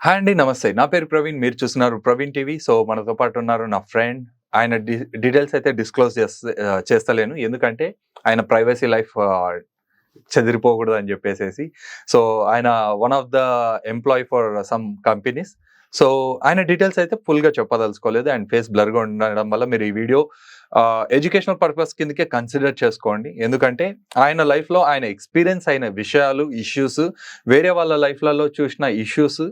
Hi అండి. నమస్తే. నా పేరు ప్రవీణ్. మీరు చూస్తున్నారు ప్రవీణ్ టీవీ. సో, మనతో పాటు ఉన్నారు నా ఫ్రెండ్. ఆయన డీటెయిల్స్ అయితే డిస్క్లోజ్ చేస్తలేను. ఎందుకంటే ఆయన ప్రైవసీ లైఫ్ చెదిరిపోకూడదని జెప్పేసేసి. సో, ఆయన one of the employee for some companies. So, ఆయన డీటెయిల్స్ అయితే ఫుల్‌గా చెప్పదలుచుకోలేదు. ఆయన ఫేస్ బ్లర్‌గా ఉండడం వల్ల మీరు ఈ వీడియో ఎడ్యుకేషనల్ పర్పస్ కిందకే కన్సిడర్ చేసుకోండి. ఎందుకంటే ఆయన లైఫ్‌లో ఆయన ఎక్స్‌పీరియన్స్ అయిన విషయాలు, ఇష్యూస్, వేరే వాళ్ళ లైఫ్‌లలో చూసిన ఇష్యూస్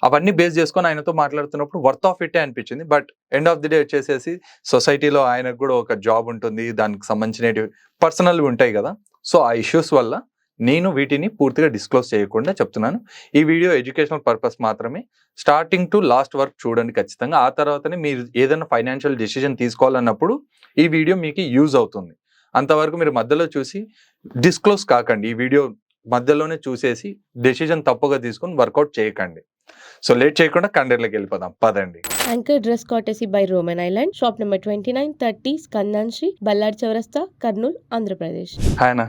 అవన్నీ బేస్ చేసుకొని ఆయనతో మాట్లాడుతున్నప్పుడు వర్త్ ఆఫ్ ఇట్టే అనిపించింది. But end of the day వచ్చేసేసి సొసైటీలో ఆయనకు కూడా ఒక జాబ్ ఉంటుంది. దానికి సంబంధించినవి పర్సనల్‌వి ఉంటాయి గదా! సో, ఆ ఇష్యూస్ వల్ల నేను వీటిని పూర్తిగా డిస్క్లోజ్ చేయకుండా చెప్తున్నాను. ఈ వీడియో ఎడ్యుకేషనల్ పర్పస్ మాత్రమే. స్టార్టింగ్ టు లాస్ట్ వరకు చూడండి ఖచ్చితంగా. ఆ తర్వాతనే మీరు ఏదైనా ఫైనాన్షియల్ డెసిషన్ తీసుకోవాలన్నప్పుడు ఈ వీడియో మీకు యూజ్ అవుతుంది. అంతవరకు మీరు మధ్యలో చూసి డిస్క్లోజ్ కాకండి. ఈ వీడియో మధ్యలోనే చూసేసి డెసిషన్ తప్పుగా తీసుకొని వర్కౌట్ చేయకండి. సో, లేట్ చేయకుండా కంటెంట్‌లోకి వెళ్ళిపోదాం. పదండి. Anchor dress courtesy by Roman Island, shop number 2930 Skandanshi, Ballard Chaurasta, Kurnool, Andhra Pradesh. Hi అన్న.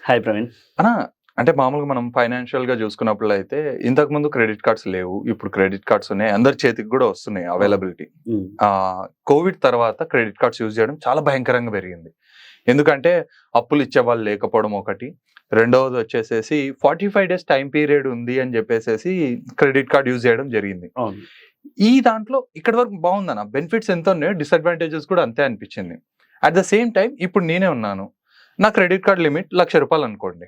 హాయ్ ప్రవీణ్. అన్న, అంటే మామూలుగా మనం ఫైనాన్షియల్‌గా చూసుకున్నప్పుడైతే ఇంతకుముందు క్రెడిట్ కార్డ్స్ లేవు. ఇప్పుడు క్రెడిట్ కార్డ్స్ ఉన్నాయి. అందరి చేతికి కూడా వస్తున్నాయి అవైలబిలిటీ. కోవిడ్ తర్వాత క్రెడిట్ కార్డ్స్ యూజ్ చేయడం చాలా భయంకరంగా పెరిగింది. ఎందుకంటే అప్పులు ఇచ్చేవాళ్ళు లేకపోవడం ఒకటి. రెండవది వచ్చేసేసి 45 డేస్ టైమ్ పీరియడ్ ఉంది అని చెప్పేసేసి క్రెడిట్ కార్డ్ యూజ్ చేయడం జరిగింది. అవును. ఈ దాంట్లో ఇక్కడి వరకు బాగుందన్న. బెనిఫిట్స్ ఎంత ఉన్నాయో డిసడ్వాంటేజెస్ కూడా అంతే అనిపించింది. అట్ ద సేమ్ టైం ఇప్పుడు నేనే ఉన్నాను. నా క్రెడిట్ కార్డ్ లిమిట్ ₹1,00,000 అనుకోండి.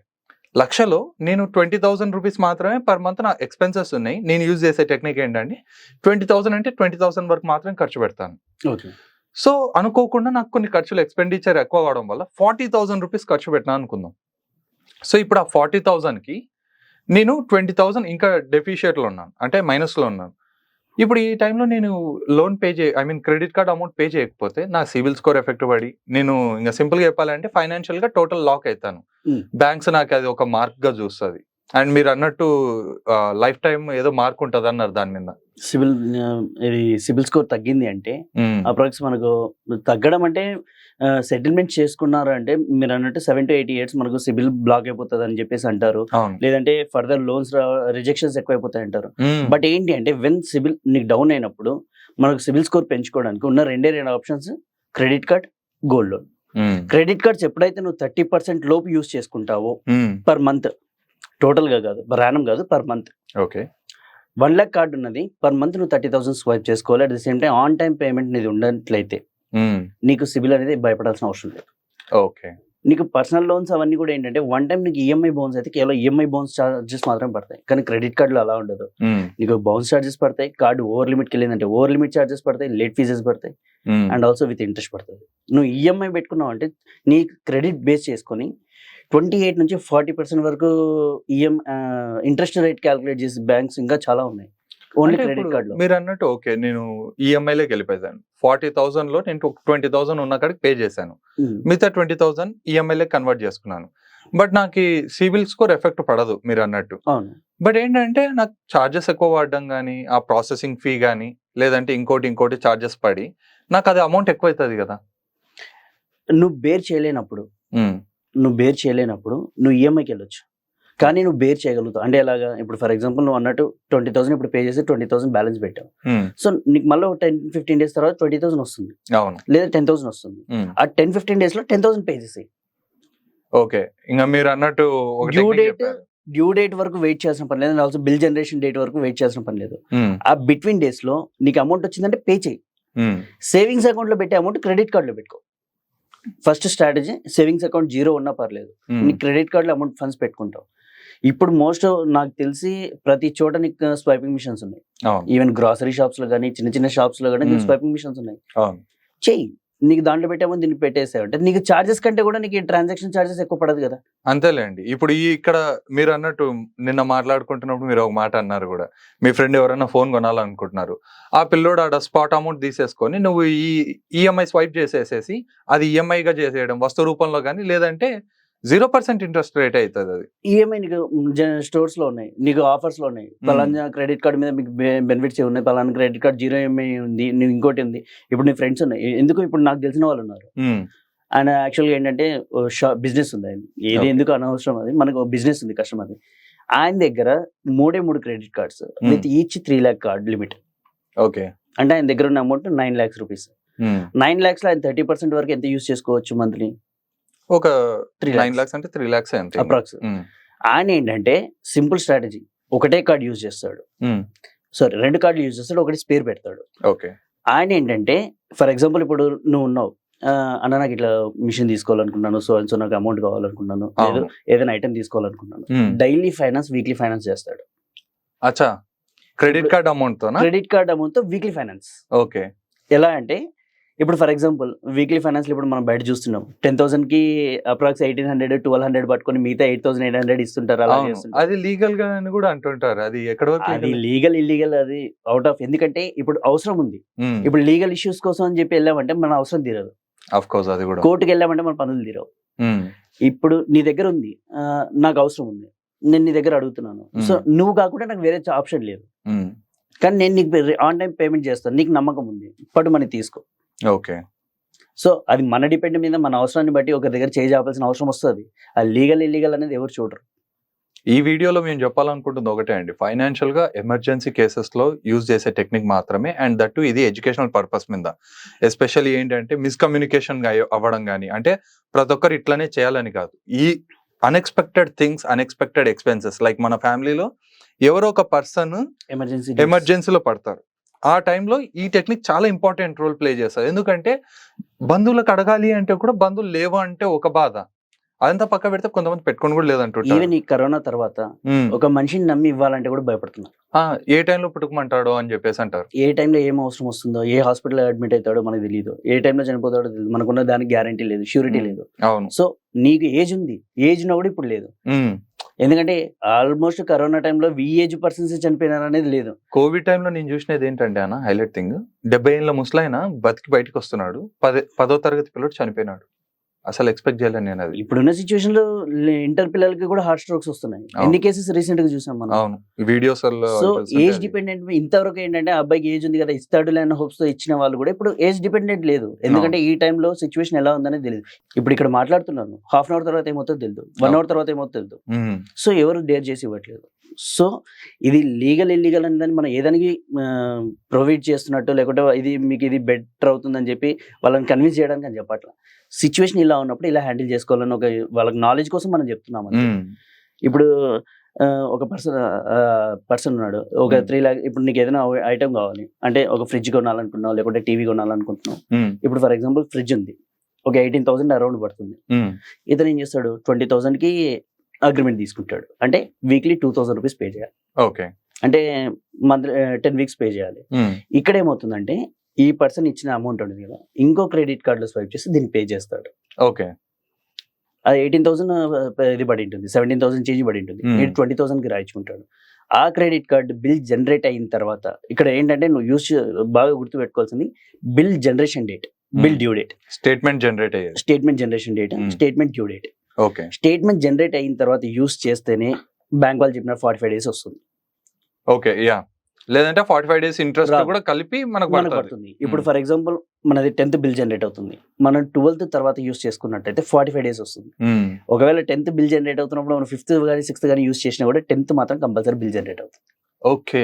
1,00,000లో నేను 20,000 రూపీస్ మాత్రమే పర్ మంత్ నా ఎక్స్‌పెన్సెస్ ఉన్నాయి. నేను యూజ్ చేసే టెక్నిక్ ఏంటంటే 20,000 అంటే 20,000 వరకు మాత్రమే ఖర్చు పెడతాను. ఓకే. సో, అనుకోకుండా నాకు కొన్ని ఖర్చులు ఎక్స్‌పెండిచర్ ఎక్కువ కావడం వల్ల 40,000 రూపీస్ ఖర్చు పెట్టినా అనుకుందాం. సో, ఇప్పుడు ఆ 40,000కి నేను 20,000 ఇంకా డెఫిషియట్‌లో ఉన్నాను. అంటే మైనస్‌లో ఉన్నాను. ఇప్పుడు ఈ టైంలో నేను loan credit card amount pay చేయకపోతే నా సిబిల్ స్కోర్ ఎఫెక్ట్ పడి నేను ఇంక సింపుల్‌గా చెప్పాలంటే ఫైనాన్షియల్‌గా టోటల్ లాక్ అయితాను. బ్యాంక్స్ నాకు అది ఒక మార్క్‌గా చూస్తది. అండ్ మీరన్నట్టు లైఫ్ టైమ్ ఏదో మార్క్ ఉంటదన్నారు దాని మీద. సిబిల్ స్కోర్ తగ్గింది అంటే అప్రాక్స్ మనకు తగ్గడం అంటే సెటిల్మెంట్ చేసుకున్నారు అంటే మీరు అన్నట్టు 7 to 8 years మనకు సిబిల్ బ్లాక్ అయిపోతుంది అని చెప్పేసి అంటారు. అవును. లేదంటే ఫర్దర్ లోన్స్ రిజెక్షన్స్ ఎక్కువైపోతాయి అంటారు. బట్ ఏంటి అంటే వెన్ సిబిల్ నీకు డౌన్ అయినప్పుడు మనకు సిబిల్ స్కోర్ పెంచుకోవడానికి ఉన్న రెండే options credit card, gold loan. Credit cards ఎప్పుడైతే నువ్వు 30% లోపు యూస్ చేసుకుంటావో పర్ మంత్, టోటల్ గా కాదు, పర్ యానం కాదు, per month. Okay. 1 lakh card ఉన్నది, పర్ మంత్ నువ్వు 30,000 స్వైప్ చేసుకోవాలి. At the same time on time payment నీది ఉన్నట్లయితే నీకు సిబిల్ అనేది భయపడాల్సిన అవసరం లేదు. ఓకే. నీకు పర్సనల్ లోన్స్ అవన్నీ కూడా ఏంటంటే వన్ టైం నీకు ఈఎంఐ బౌన్స్ అయితే కేవలం ఈఎంఐ బౌన్స్ చార్జెస్ మాత్రమే పడతాయి. కానీ క్రెడిట్ కార్డులో అలా ఉండదు. నీకు బౌన్స్ చార్జెస్ పడతాయి, కార్డు ఓవర్ లిమిట్కి వెళ్ళిందంటే ఓవర్ లిమిట్ చార్జెస్ పడతాయి, లేట్ ఫీజెస్ పడతాయి, అండ్ ఆల్సో విత్ ఇంట్రెస్ట్ పడుతుంది. నువ్వు ఈఎంఐ పెట్టుకున్నావు అంటే నీ క్రెడిట్ బేస్ చేసుకొని 28 నుంచి 40% వరకు ఇంట్రెస్ట్ రేట్ క్యాలిక్యులేట్ చేసే బ్యాంక్స్ ఇంకా చాలా ఉన్నాయి. ఓన్లీ క్రెడిట్ కార్డ్ లో మీరు అన్నట్టు ఓకే, నేను ఈఎంఐలోకి వెళ్ళిపోయాను. 40,000లో నేను 20,000 ఉన్న కాడికి పే చేశాను. మిగతా 20,000 ఈఎంఐలోకి కన్వర్ట్ చేసుకున్నాను. బట్ నాకు సిబిల్ స్కోర్ ఎఫెక్ట్ పడదు మీరు అన్నట్టు. అవును. బట్ ఏంటంటే నాకు చార్జెస్ ఎక్కువ పడడం కానీ, ఆ ప్రాసెసింగ్ ఫీ కానీ, లేదంటే ఇంకోటి చార్జెస్ పడి నాకు అది అమౌంట్ ఎక్కువ అవుతుంది కదా. నువ్వు బేర్ చేయలేనప్పుడు నువ్వు ఈఎంఐకి వెళ్ళొచ్చు, కానీ నువ్వు బేర్ చేయగలుగుతావు. అంటే ఎలాగా, ఇప్పుడు ఫర్ ఎగ్జాంపుల్ నువ్వు అన్నట్టు 20,000 ఇప్పుడు పే చేసి 20,000 బ్యాలెన్స్ పెట్టావు. సో నీకు మళ్ళీ 10-15 డేస్ తర్వాత 20,000 వస్తుంది, లేదా 10,000 వస్తుంది. ఆ 10-15 డేస్ లో 10,000 పే చేసేయి. ఓకే. ఇంకా మీరు అన్నట్టు డ్యూ డేట్ వరకు వెయిట్ చేయాల్సిన పని లేదు, ఆల్సో బిల్ జనరేషన్ డేట్ వరకు వెయిట్ చేయాల్సిన పని లేదు. ఆ బిట్వీన్ డేస్ లో నీకు అమౌంట్ వచ్చిందంటే పే చేయి. సేవింగ్స్ అకౌంట్ లో పెట్టే అమౌంట్ క్రెడిట్ కార్డ్ లో పెట్టుకో. ఫస్ట్ స్ట్రాటజీ, సేవింగ్స్ అకౌంట్ 0 ఉన్నా పర్లేదు, నీ క్రెడిట్ కార్డ్ లో అమౌంట్ ఫండ్స్ పెట్టుకుంటావు. ఇప్పుడు మోస్ట్ నాకు తెలిసి ప్రతి చోట నీకు స్వైపింగ్ మిషన్స్ ఉన్నాయి. ఈవెన్ గ్రాసరీ షాప్స్ లో కానీ, చిన్న షాప్స్ లో కానీ నీకు స్వైపింగ్ మిషన్స్ ఉన్నాయి. చెయ్యి, నీకు దాంట్లో పెట్టామో దీన్ని పెట్టేసావు అంటే నీకు చార్జెస్ కంటే కూడా నీకు ట్రాన్సాక్షన్ చార్జెస్ ఎక్కువ పడదు కదా. అంతేలేండి. ఇప్పుడు ఇక్కడ మీరు అన్నట్టు నిన్న మాట్లాడుకుంటున్నప్పుడు మీరు ఒక మాట అన్నారు కూడా, మీ ఫ్రెండ్ ఎవరైనా ఫోన్ కొనాలనుకుంటున్నారు, ఆ పిల్లోడు ఆడ స్పాట్ అమౌంట్ తీసేసుకొని నువ్వు ఈ ఈఎంఐ స్వైప్ చేసేసేసి అది ఈఎంఐగా చేసేయడం వస్తు రూపంలో కానీ, లేదంటే 0% ఇంట్రెస్ట్ రేట్ అవుతుంది. అది ఈఎంఐ నీకు స్టోర్స్ లో ఉన్నాయి, నీకు ఆఫర్స్ లో ఉన్నాయి. పలానా క్రెడిట్ కార్డ్ మీద మీకు బెనిఫిట్స్ ఉన్నాయి, పలానా క్రెడిట్ కార్డ్ 0 ఈఎంఐ ఉంది, నువ్వు ఇంకోటి ఉంది. ఇప్పుడు నీ ఫ్రెండ్స్ ఉన్నాయి, ఎందుకు ఇప్పుడు నాకు తెలిసిన వాళ్ళు ఉన్నారు. ఆయన యాక్చువల్గా ఏంటంటే బిజినెస్ ఉంది, ఆయన ఏది ఎందుకు అనవసరం, అది మనకు బిజినెస్ ఉంది, కష్టం అది. ఆయన దగ్గర 3 credit cards with each 3 lakh card limit. Okay. అంటే ఆయన దగ్గర ఉన్న అమౌంట్ 9 lakhs రూపీస్. 9 lakhs లో ఆయన 30% వరకు ఎంత యూస్ చేసుకోవచ్చు మంత్లీ? ఒక 3 9 lakhs అంటే 3 lakhs అంతే. అప్రాక్స్. ఆయన ఏంటంటే సింపుల్ స్ట్రాటజీ, ఒకటే కార్డ్ యూజ్ చేస్తాడు, సారీ 2 కార్డులు యూజ్ చేస్తాడు, ఒకటి స్పేర్ పెడతాడు. ఓకే. ఆయన ఏంటంటే ఫర్ ఎగ్జాంపుల్ ఇప్పుడు నువ్వు ఉన్నావు, అన్న నాకు ఇట్లా మిషన్ తీసుకోవాలనుకున్నాను, సో నాకు అమౌంట్ కావాలనుకున్నాను, లేదు ఏదైనా ఐటమ్ తీసుకోవాలనుకున్నాను, డైలీ ఫైనాన్స్ వీక్లీ ఫైనాన్స్ చేస్తాడు. అచ్చా, క్రెడిట్ కార్డ్ అమౌంట్ తో క్రెడిట్ కార్డ్ అమౌంట్ తో వీక్లీ ఫైనాన్స్. ఓకే. ఎలా అంటే ఇప్పుడు ఫర్ ఎగ్జాంపుల్ వీక్లీ ఫైనాన్స్ ఇప్పుడు మనం బయట చూస్తున్నాం 10,000 కి అప్రాక్స్ 1,800 1,200 పట్టుకొని మిగతా 8,800 ఇస్తుంటారు. అలా అది లీగల్ గా అని కూడా అంటుంటారు. అది ఎక్కడ వరకు అది లీగల్ ఇల్లీగల్ అది అవుట్ ఆఫ్, ఎందుకంటే ఇప్పుడు అవసరం ఉంది. ఇప్పుడు లీగల్ ఇష్యూస్ కోసం అని చెప్పి వెళ్ళామంటే మన అవసరం తీరదు. ఆఫ్ కోర్స్ అది కూడా. కోర్టుకి వెళ్ళామంటే మన పనులు తీరవు. ఇప్పుడు నీ దగ్గర ఉంది, నాకు అవసరం ఉంది, నేను నీ దగ్గర అడుగుతున్నాను, సో నువ్వు కాకుండా నాకు వేరే ఆప్షన్ లేదు, కానీ నేను నీకు ఆన్ టైం పేమెంట్ చేస్తాను, నీకు నమ్మకం ఉంది, పట్టు మనీ తీసుకో. ఓకే. సో అది మన డిపెండ్ మీద మన అవసరాన్ని బట్టి ఒక దగ్గర చేయాల్సిన అవసరం వస్తుంది. అది లీగల్ ఇల్లీగల్ అనేది ఎవరు చూడరు. ఈ వీడియోలో మేము చెప్పాలనుకుంటుంది ఒకటే అండి, ఫైనాన్షియల్ గా ఎమర్జెన్సీ కేసెస్ లో యూజ్ చేసే టెక్నిక్ మాత్రమే, అండ్ దట్టు ఇది ఎడ్యుకేషనల్ పర్పస్ మీద. ఎస్పెషల్లీ ఏంటంటే మిస్కమ్యూనికేషన్ అవ్వడం కానీ, అంటే ప్రతి ఒక్కరు ఇట్లానే చేయాలని కాదు. ఈ unexpected things, unexpected expenses, like మన ఫ్యామిలీలో ఎవరో ఒక పర్సన్ ఎమర్జెన్సీలో పడతారు, ఆ టైంలో ఈ టెక్నిక్ చాలా ఇంపార్టెంట్ రోల్ ప్లే చేస్తారు. ఎందుకంటే బంధువులకు అడగాలి అంటే కూడా బంధువులు లేవు అంటే ఒక బాధ, అదంతా పక్క పెడితే కొంతమంది పెట్టుకొని కూడా లేదంటారు. ఈవెన్ ఈ కరోనా తర్వాత ఒక మనిషిని నమ్మి ఇవ్వాలంటే కూడా భయపడుతున్నారు. ఏ టైంలో పుట్టుకోమంటాడో అని చెప్పేసి అంటారు. ఏ టైంలో ఏం అవసరం వస్తుందో, ఏ హాస్పిటల్ అడ్మిట్ అవుతాడో మనకు తెలియదు, ఏ టైంలో చనిపోతాడో తెలియదు, మనకున్న దానికి గ్యారంటీ లేదు, ష్యూరిటీ లేదు. అవును. సో నీకు ఏజ్ ఉంది, ఏజ్ ఉన్న కూడా ఇప్పుడు లేదు. ఎందుకంటే ఆల్మోస్ట్ కరోనా టైంలో ఏజ్ పర్సన్స్ చనిపోయినారు అనేది లేదు. కోవిడ్ టైంలో నేను చూసినది ఏంటంటే అన్న హైలైట్ థింగ్, 70 ఏళ్ళ ముసలాయన బతికి బయటకు వస్తున్నాడు, 10వ తరగతి పిల్లడు చనిపోయినాడు. అసలు ఎక్స్పెక్ట్ చేయలేను నేను అది. ఇప్పుడున్న సిచ్యువేషన్ లో ఇంటర్ పిల్లలకి కూడా హార్ట్ స్ట్రోక్స్ వస్తున్నాయి. ఎన్ని కేసెస్ రీసెంట్ గా చూసాం మనం. అవును, వీడియోస్. సో ఏజ్ డిపెండెంట్ ఇంతవరకు ఏంటంటే అబ్బాయికి ఏజ్ ఉంది కదా ఇస్తాడు లేని హోప్స్ తో ఇచ్చిన వాళ్ళు కూడా ఇప్పుడు ఏజ్ డిపెండెంట్ లేదు. ఎందుకంటే ఈ టైంలో సిచ్యువేషన్ ఎలా ఉందనేది తెలియదు. ఇప్పుడు ఇక్కడ మాట్లాడుతున్నాను, ½ అవర్ తర్వాత ఏమవుతుందో తెలియదు, 1 hour తర్వాత ఏమవుతుందో తెలియదు. సో ఎవరు డేర్ చేసి ఇవ్వట్లేదు. సో ఇది లీగల్ ఇల్లీగల్ అని మనం ఏదానికి ప్రొవైడ్ చేస్తున్నట్టు, లేకుంటే ఇది మీకు ఇది బెటర్ అవుతుందని చెప్పి వాళ్ళని కన్విన్స్ చేయడానికి అని చెప్పట్లా. సిచ్యువేషన్ ఇలా ఉన్నప్పుడు ఇలా హ్యాండిల్ చేసుకోవాలని ఒక వాళ్ళకి నాలెడ్జ్ కోసం మనం చెప్తున్నాం. ఇప్పుడు ఒక పర్సన్ ఉన్నాడు, ఒక 3 lakhs, ఇప్పుడు నీకు ఏదైనా ఐటమ్ కావాలి అంటే ఒక ఫ్రిడ్జ్ కొనాలనుకుంటున్నావు, లేకుంటే టీవీ కొనాలనుకుంటున్నావు. ఇప్పుడు ఫర్ ఎగ్జాంపుల్ ఫ్రిడ్జ్ ఉంది, ఒక 18,000 అరౌండ్ పడుతుంది. ఇతను ఏం చేస్తాడు, 20,000 కి అగ్రిమెంట్ తీసుకుంటాడు, అంటే వీక్లీ 2,000 రూపీస్ పే చేయాలి. ఓకే. అంటే మంత్ 10 weeks పే చేయాలి. ఇక్కడ ఏమవుతుందంటే ఈ పర్సన్ ఇచ్చిన అమౌంట్ ఉంటుంది కదా, ఇంకో క్రెడిట్ కార్డులో స్వైప్ చేసి దీన్ని పే చేస్తాడు. ఓకే. అది 18,000 ఇది పడి ఉంటుంది, 17,000 చేంజ్ పడి ఉంటుంది, 20,000 కి రాయించుకుంటాడు. ఆ క్రెడిట్ కార్డు బిల్ జనరేట్ అయిన తర్వాత ఇక్కడ ఏంటంటే నువ్వు బాగా గుర్తు పెట్టుకోవాల్సింది bill generation date, bill due date, statement generate అయ్యేది, statement generation date, statement due date. Okay. Statement generate అయిన తర్వాత యూస్ చేస్తేనే బ్యాంక్ వాళ్ళు చెప్పిన 45 days వస్తుంది. ఓకే. యా, లేదంటే 45 days ఇంట్రెస్ట్ కూడా కలిపి మనకు పడుతుంది. ఇప్పుడు ఫర్ ఎగ్జాంపుల్ మనది 10th బిల్ జనరేట్ అవుతుంది, మనం 12th తర్వాత యూస్ చేసుకున్నట్టయితే 45 days వస్తుంది. ఒకవేళ 10th బిల్ జనరేట్ అవుతున్నప్పుడు మనం 5th కానీ 6th కానీ యూస్ చేసినా కూడా 10th మాత్రం కంపల్సరీ బిల్ జనరేట్ అవుతుంది. Okay.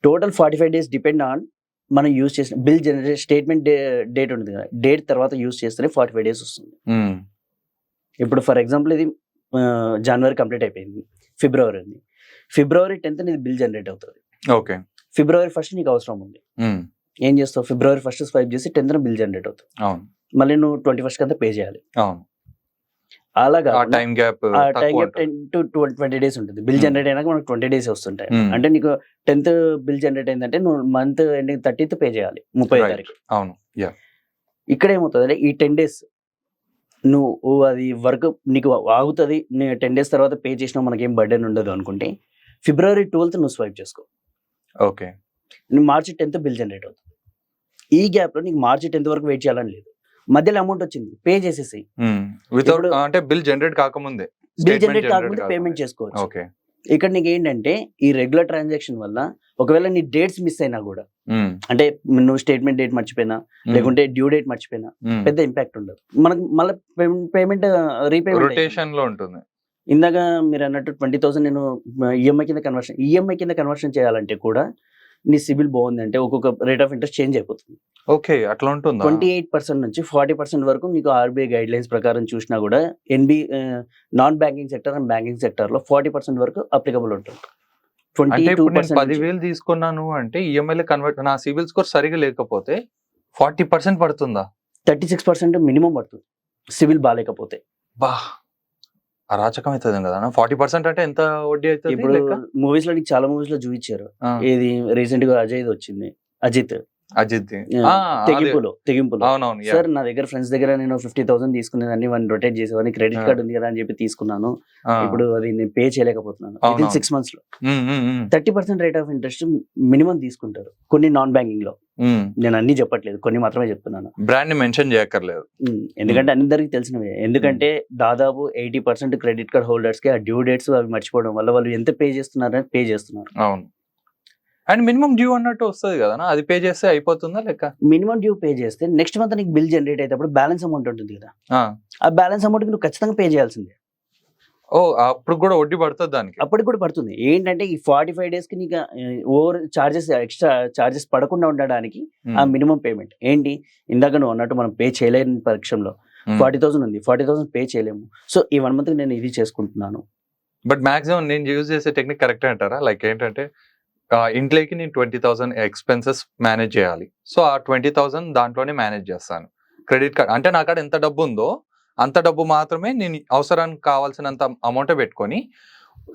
Total 45 days depend on మనం యూస్ చేసిన బిల్ జనరేట్ స్టేట్మెంట్ డేట్ ఉంటుంది కదా, డేట్ తర్వాత యూస్ చేస్తేనే 45 days వస్తుంది. ఇప్పుడు ఫర్ ఎగ్జాంపుల్ ఇది జనవరి కంప్లీట్ అయిపోయింది, ఫిబ్రవరి ఉంది, February 10th ఇది బిల్ జనరేట్ అవుతుంది. ఓకే. February 1st నీకు అవసరం ఉంది, ఏం చేస్తావు, February 1st స్వైప్ చేసి 10th బిల్ జనరేట్ అవుతుంది. అవును. మళ్ళీ నువ్వు 21st కంతా పే చేయాలి. అవును. అలాగా టైం గ్యాప్ 10 to 20 days ఉంటుంది. బిల్ జనరేట్ అయినాక మనకు 20 days వస్తుంటాయి. అంటే నీకు 10th బిల్ జనరేట్ అయిందంటే నువ్వు మంత్ ఎండింగ్ 30th పే చేయాలి, 30వ తారీఖు. అవును. ఇక్కడ ఏమవుతుంది అంటే ఈ 10 days నువ్వు అది వర్క్ నీకు ఆగుతుంది, 10 days తర్వాత పే చేసినా మనకేం బర్డెన్ ఉండదు అనుకుంటే February 12th నువ్వు స్వైప్ చేసుకో. Okay. March 10th bill generate అవుతుంది. ఈ గ్యాప్ లో నీకు March 10th వరకు వెయిట్ చేయాలని లేదు, మధ్యలో అమౌంట్ వచ్చింది పే చేసేసి, అంటే బిల్ జనరేట్ కాకముందే పేమెంట్ చేసుకోవచ్చు. ఓకే. ఇక్కడ నీకు ఏంటంటే ఈ రెగ్యులర్ ట్రాన్సాక్షన్ వల్ల ఒకవేళ నీ డేట్స్ మిస్ అయినా కూడా, అంటే నువ్వు స్టేట్మెంట్ డేట్ మర్చిపోయినా లేకుంటే డ్యూ డేట్ మర్చిపోయినా పెద్ద ఇంపాక్ట్ ఉండదు. మనకు మళ్ళీ పేమెంట్ రీపేమెంట్ రొటేషన్ లో ఉంటుంది. ఇందాక మీరు అన్నట్టు 20,000 నేను ఈఎంఐ కింద కన్వర్షన్ చేయాలంటే కూడా నీ సిబిల్ బాగుందంటే ఒక్కొక్క రేట్ ఆఫ్ ఇంట్రెస్ట్ చేంజ్ అయిపోతుంది. ఓకే, అట్లా ఉంటుందా? 28% నుంచి 40% వరకు మీకు ఆర్బీఐ గైడ్ లైన్స్ ప్రకారం చూసినా కూడా non banking sector and banking sector లో 40% వరకు అప్లికబుల్ ఉంటుంది. అంటే ఇప్పుడు నేను 22% 10,000 తీసుకున్నాను అంటే ఈఎంఐలో కన్వర్ట్, నా సిబిల్ స్కోర్ సరిగా లేకపోతే 40% పడుతుందా? 36% మినిమం పడుతుంది సిబిల్ బాగాలేకపోతే. బా, అరాచకం అవుతుంది కదా. 40% అంటే ఎంత వడ్డీ అవుతుంది ఇప్పుడు లెక్క? మూవీస్ లో నీకు చాలా మూవీస్ లో చూపించారు. ఆ, ఏది రీసెంట్ గా అజయ్ వచ్చింది, అజిత్ అజిత్. తెగింపులో అవునవును, yeah. సార్ నా దగ్గర ఫ్రెండ్స్ దగ్గర నేను 50,000 తీసుకునేదాన్ని, వన్ రొటేట్ చేసేవాడిని, క్రెడిట్ కార్డ్ ఉంది కదా అని చెప్పి తీసుకున్నాను. ఆ, ఇప్పుడు అది నేను పే చేయలేకపోతున్నాను. అవునవును. 6 months లో ఉమ్, ఉమ్, ఉమ్, 30% రేట్ ఆఫ్ ఇంట్రెస్ట్ మినిమం తీసుకుంటారు కొన్ని నాన్ బ్యాంకింగ్ లో. ఉమ్. నేను అన్ని చెప్పట్లేదు, కొన్ని మాత్రమే చెప్తున్నాను. బ్రాండ్ ని మెన్షన్ చేయక్కర్లేదు. ఎందుకంటే అందరికి తెలిసినవే. ఎందుకంటే దాదాపు 80% క్రెడిట్ కార్డ్ హోల్డర్స్ కి ఆ డ్యూ డేట్స్ అవి మర్చిపోవడం వల్ల వాళ్ళు ఎంత పే చేస్తున్నారని పే చేస్తున్నారు. అవును, అండ్ మినిమం డ్యూ అన్నట్టు వస్తుంది కదా, అది పే చేస్తే అయిపోతుందా లెక్క? మినిమం డ్యూ పే చేస్తే నెక్స్ట్ మంత్ నీకు బిల్ జనరేట్ అయితే బ్యాలెన్స్ అమౌంట్ ఉంటుంది కదా, ఆ. ఆ బ్యాలెన్స్ అమౌంట్ నువ్వు ఖచ్చితంగా పే చేయాల్సిందే. ఓ, అప్పుడు కూడా వడ్డీ పడుతుంది దానికి? అప్పటికి కూడా పడుతుంది. ఏంటంటే ఈ 45 days కి నీకు ఓవర్ చార్జెస్, ఎక్స్ట్రా చార్జెస్ పడకుండా ఉండడానికి ఆ మినిమం పేమెంట్ ఏంటి, ఇందాక నువ్వు అన్నట్టు మనం పే చేయలేని పక్షంలో 40,000 ఉంది, 40,000 పే చేయలేము. సో ఈ 1 month నేను ఇది చేసుకుంటున్నాను. బట్ మాక్సిమం నేను యూజ్ చేసే టెక్నిక్ కరెక్ట్ అంటారా? లైక్ ఏంటంటే ఇంట్లోకి నేను 20,000 ఎక్స్పెన్సెస్ మేనేజ్ చేయాలి. సో ఆ 20,000 దాంట్లోనే మేనేజ్ చేస్తాను. క్రెడిట్ కార్డ్ అంటే నా కాడ ఎంత డబ్బు ఉందో అంత డబ్బు మాత్రమే నేను అవసరానికి కావాల్సినంత అమౌంట్ పెట్టుకొని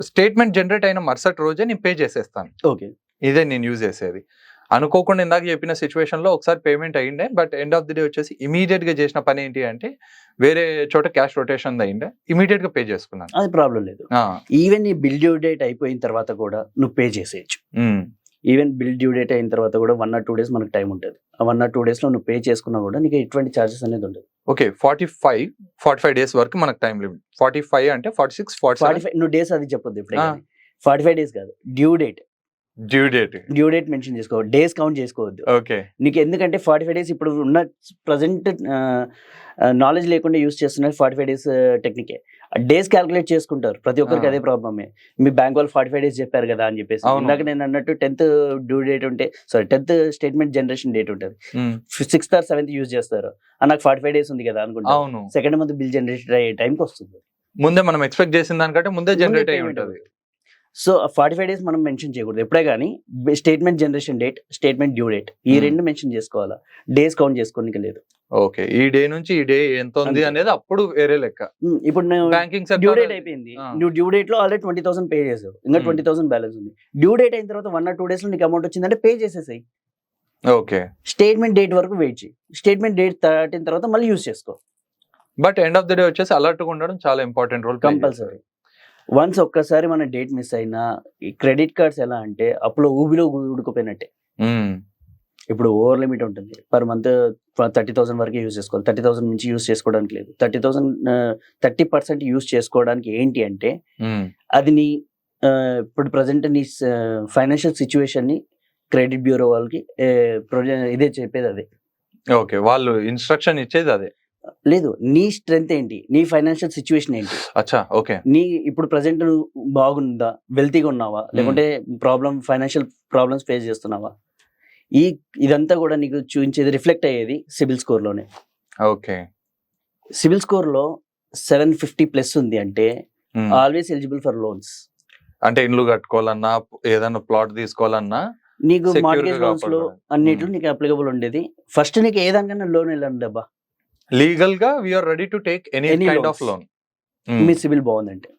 స్టేట్మెంట్ జనరేట్ అయిన మరుసటి రోజే నేను పే చేసేస్తాను. ఓకే, ఇదే నేను యూజ్ చేసేది. అనుకోకుండా ఇందాక చెప్పిన సిచ్యువేషన్ లో ఒకసారి పేమెంట్ అయ్యిండే, but end of the day వచ్చేసి ఇమీడియట్ గా చేసిన పని ఏంటి అంటే వేరే చోట క్యాష్ రొటేషన్ అయ్యిండే, ఇమీడియట్ గా పే చేసుకున్నాను. అది ప్రాబ్లం లేదు. ఈవెన్ నీ బిల్ డ్యూ డేట్ అయిపోయిన తర్వాత కూడా నువ్వు పే చేసేయచ్చు. ఈవెన్ బిల్ డ్యూ డేట్ అయిన తర్వాత కూడా 1 or 2 days మనకు టైం ఉంటుంది. ఆ 1 or 2 days లో నువ్వు పే చేసుకున్నా కూడా నీకు ఎటువంటి చార్జెస్ అనేది ఉండదు. ఓకే, 45 డేస్ వరకు మనకు టైం లిమిట్. 45 అంటే 46, 47. 45 నువ్వు డేస్ అది చెప్పొద్దు ఇప్పుడు. 45 days కాదు, డ్యూ డేట్ మెన్షన్ చేసుకోవద్దు, డేస్ కౌంట్ చేసుకోవద్దు. ఓకే, నీకు ఎందుకంటే 45 days ఇప్పుడు ఉన్న ప్రజెంట్ నాలెడ్జ్ లేకుండా యూస్ చేస్తున్నారు 45 days టెక్నికే. డేస్ క్యాల్కులేట్ చేసుకుంటారు, ప్రతి ఒక్కరికి అదే ప్రాబ్లమే. మీ బ్యాంక్ వాళ్ళు 45 days చెప్పారు కదా అని చెప్పేసి. ఇందాక నేను అన్నట్టు 10th డ్యూ డేట్ ఉంటే, sorry 10th statement generation date ఉంటుంది, 6th or 7th యూజ్ చేస్తారు. నాకు 45 days ఉంది కదా అనుకుంటా, సెకండ్ మంత్ బిల్ జనరేట్ అయ్యే టైంకి వస్తుంది. ముందే మనం ఎక్స్పెక్ట్ చేసిన దానికంటే ముందే జనరేట్ అయ్యి ఉంటుంది. సో 45 days మనం మెన్షన్ చేయకూడదు ఎప్పుడే కానీ. Statement generation date, statement due date, ఈ రెండు మెన్షన్ చేసుకోవాలా, డేస్ కౌంట్ చేసుకోనికి లేదు. ఓకే, ఈ డే నుంచి ఈ డే ఎంత ఉంది అనేది అప్పుడు వేరే లెక్క. ఇప్పుడు బ్యాంకింగ్ డ్యూ డేట్ అయిపోయింది, నువ్వు డ్యూ డేట్ లో ఆల్రెడీ 20,000 పే చేసావు, ఇంకా 20,000 బ్యాలెన్స్ ఉంది. డ్యూ డేట్ అయిన తర్వాత 1 or 2 days లో నీకు అమౌంట్ వచ్చిందంటే పే చేసేసాయి. ఓకే, స్టేట్మెంట్ డేట్ వరకు వెయిట్ చేయి, స్టేట్మెంట్ డేట్ దాటిన తర్వాత మళ్ళీ యూజ్ చేసుకో. But end of the day వచ్చేసి అలర్ట్ గా ఉండడం చాలా ఇంపార్టెంట్ రోల్ కంపల్సరీ. వన్స్ ఒక్కసారి మన డేట్ మిస్ అయినా, ఈ క్రెడిట్ కార్డ్స్ ఎలా అంటే అప్పుడు ఊబిలో ఉడుకుపోయినట్టే. ఇప్పుడు ఓవర్ లిమిట్ ఉంటుంది, పర్ మంత్ 30,000 వరకు యూజ్ చేసుకోవాలి, 30,000 నుంచి యూజ్ చేసుకోవడానికి లేదు. 30% యూజ్ చేసుకోవడానికి ఏంటి అంటే అది నీ ఇప్పుడు ప్రజెంట్ నీ ఫైనాన్షియల్ సిచ్యువేషన్ ని క్రెడిట్ బ్యూరో వాళ్ళకి ఇదే చెప్పేది అదే. ఓకే, వాళ్ళు ఇన్స్ట్రక్షన్ ఇచ్చేది అదే. లేదు, నీ స్ట్రెంత్ ఏంటి, నీ ఫైనాన్షియల్ సిచ్యువేషన్ ఏంటి, అచ్చా ఓకే, నీ ఇప్పుడు ప్రజెంట్ నువ్వు బాగుందా, వెల్తీగా ఉన్నావా, లేకుంటే ఫైనాన్షియల్ ప్రాబ్లమ్స్ ఫేస్ చేస్తున్నావా, ఇదంతా కూడా నీకు చూపించేది, రిఫ్లెక్ట్ అయ్యేది సిబిల్ స్కోర్ లోనే. ఓకే, సిబిల్ స్కోర్ లో 750+ ఉంది అంటే ఆల్వేస్ ఎలిజిబుల్ ఫర్ లోన్స్. అంటే ఇల్లు కట్టుకోవాలన్నా, ఏదైనా ప్లాట్ తీసుకోవాలన్నా నీకు మార్గేజ్ లోన్స్ లో అన్నిట్లో నీకు అప్లికబుల్ ఉండేది. ఫస్ట్ నీకు ఏదానికన్నా లోన్ వెళ్ళండి అబ్బా, లీగల్ గా we're ready to take any kind of loan. మీ సిబిల్ బాగుందంటే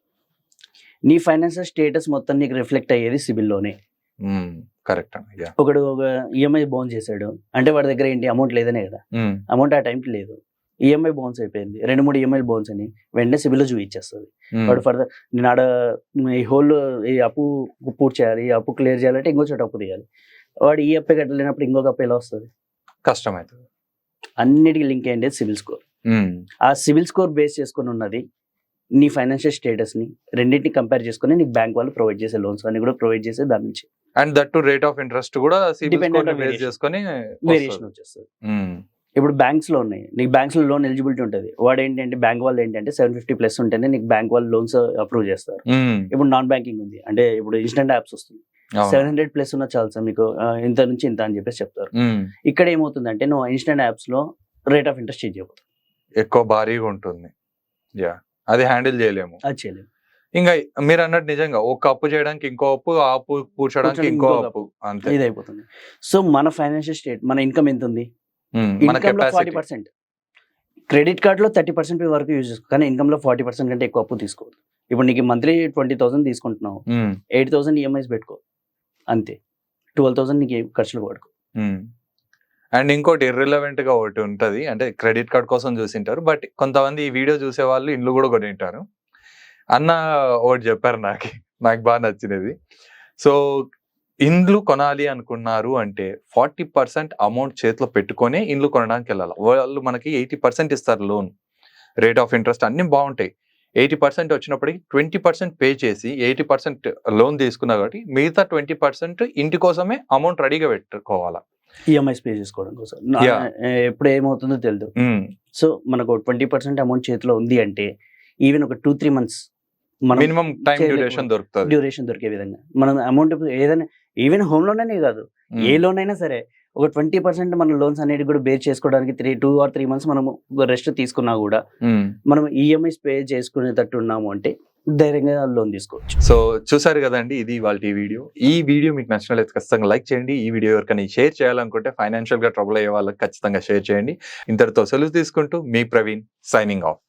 నీ ఫైనాన్షియల్ స్టేటస్ మొత్తం నీకు రిఫ్లెక్ట్ అయ్యేది సిబిల్ లోనే. కరెక్ట్. ఒకడు ఒక ఈఎంఐ బౌన్స్ చేశాడు అంటే వాడి దగ్గర ఏంటి అమౌంట్ లేదనే కదా, అమౌంట్ ఆ టైంకి లేదు, ఈఎంఐ బౌన్స్ అయిపోయింది, 2-3 ఈఎంఐ బౌన్స్ అని వెంటనే సిబిల్ చూపించేస్తుంది. వాడు ఫర్దర్ నేను ఆడ ఈ హోల్ ఈ అప్పు పూర్తి చేయాలి, ఈ అప్పు క్లియర్ చేయాలంటే ఇంకో చోట అప్పు తీయాలి. వాడు ఈ అప్పే కట్టలేనప్పుడు ఇంకొక అప్పు ఎలా వస్తుంది, కష్టమవుతుంది. అన్నిటికీ లింక్ అయ్యేది సిబిల్ స్కోర్. ఆ సిబిల్ స్కోర్ బేస్ చేసుకుని ఉన్నది నీ ఫైనాన్షియల్ స్టేటస్ ని రెండింటిని కంపేర్ చేసుకుని నీకు బ్యాంక్ వాళ్ళు ప్రొవైడ్ చేసే లోన్స్ అన్ని కూడా ప్రొవైడ్ చేసే దాని నుంచి. And that to rate of interest కూడా సిబిల్ స్కోర్ ని బేస్ చేసుకొని వేరియేషన్ వచ్చేస్తుంది. ఇప్పుడు బ్యాంక్స్ లో ఉన్నాయి, నీకు బ్యాంక్స్ లో లోన్ ఎలిజిబిలిటీ ఉంటుంది. వాడు ఏంటంటే బ్యాంక్ వాళ్ళు ఏంటంటే 750+ ఉంటేనే నీకు బ్యాంక్ వాళ్ళు లోన్స్ అప్రూవ్ చేస్తారు. ఇప్పుడు నాన్ బ్యాంకింగ్ ఉంది అంటే ఇప్పుడు ఇన్స్టెంట్ యాప్స్ వస్తుంది, 700+ ఉన్న చాలు సార్ మీకు ఇంత నుంచి ఇంత అని చెప్పేసి చెప్తారు. ఇక్కడ ఏమవుతుందంటే నువ్వు ఇన్స్టెంట్ యాప్స్ లో రేట్ ఆఫ్ ఇంట్రెస్ట్ చేంజ్ అయిపోతుంది, ఎక్కువ భారీగా ఉంటుంది. అది హ్యాండిల్ చేయలేము, అది చేయలేము. ఇంకా మీరు అన్నట్టు నిజంగా ఒక అప్పు చేయడానికి ఇంకో అప్పు, ఆ అప్పు పూడ్చడానికి ఇంకో అప్పు, అంతే ఇది అయిపోతుంది. సో మన ఫైనాన్షియల్ స్టేట్, మన ఇన్కమ్ ఎంత ఉంది, మన ఇన్కమ్ లో కెపాసిటీ 40%, క్రెడిట్ కార్డ్ లో 30% వరకు యూజ్ చేసుకో, కానీ ఇన్కమ్ లో 40% కంటే ఎక్కువ అప్పు తీసుకోవద్దు. ఇప్పుడు నీకు మంత్లీ 20,000 తీసుకుంటున్నావు, 8,000 ఈఎంఐస్ పెట్టుకో, అంతే. 12,000 నీకు ఖర్చులు పడుకో. అండ్ ఇంకోటి ఇర్రిలవెంట్ గా ఒకటి ఉంటది, అంటే క్రెడిట్ కార్డ్ కోసం చూసింటారు, బట్ కొంతమంది ఈ వీడియో చూసే వాళ్ళు ఇండ్లు కూడా కొనింటారు. అన్న ఒకటి చెప్పారు నాకు బాగా నచ్చినది. సో ఇండ్లు కొనాలి అనుకున్నారు అంటే 40% అమౌంట్ చేతిలో పెట్టుకొని ఇండ్లు కొనడానికి వెళ్ళాలి. వాళ్ళు మనకి 80% ఇస్తారు లోన్, రేట్ ఆఫ్ ఇంట్రెస్ట్ అన్ని బాగుంటాయి. 80% వచ్చినప్పటికి 20% పే చేసి 80% లోన్ తీసుకున్నా కాబట్టి మిగతా 20% ఇంటి కోసమే అమౌంట్ రెడీగా పెట్టుకోవాలా, ఈఎంఐస్ పే చేసుకోవడం కోసం. ఎప్పుడు ఏమవుతుందో తెలియదు. సో మనకు 20% అమౌంట్ చేతిలో ఉంది అంటే ఈవెన్ ఒక 2-3 months మినిమం టైం డ్యూరేషన్ దొరికే విధంగా మనం అమౌంట్ ఏదైనా, ఈవెన్ హోమ్ లోన్ కాదు, ఏ లోన్ అయినా సరే ఒక 20% మన లోన్స్ అనేది కూడా బేర్ చేసుకోవడానికి 2 or 3 months మనం రెస్ట్ తీసుకున్నా కూడా మనం ఈఎంఐస్ పే చేసుకునేటట్టు ఉన్నాము అంటే ధైర్యంగా లోన్ తీసుకోవచ్చు. సో చూసారు కదండి, ఇది వాళ్ళ వీడియో. ఈ వీడియో మీకు నచ్చినట్లయితే ఖచ్చితంగా లైక్ చేయండి. ఈ వీడియో ఎవరికైనా షేర్ చేయాలనుకుంటే, ఫైనాన్షియల్ గా ట్రబుల్ అయ్యే వాళ్ళకి ఖచ్చితంగా షేర్ చేయండి. ఇంతటితో సెలవు తీసుకుంటూ మీ ప్రవీణ్, సైనింగ్ ఆఫ్.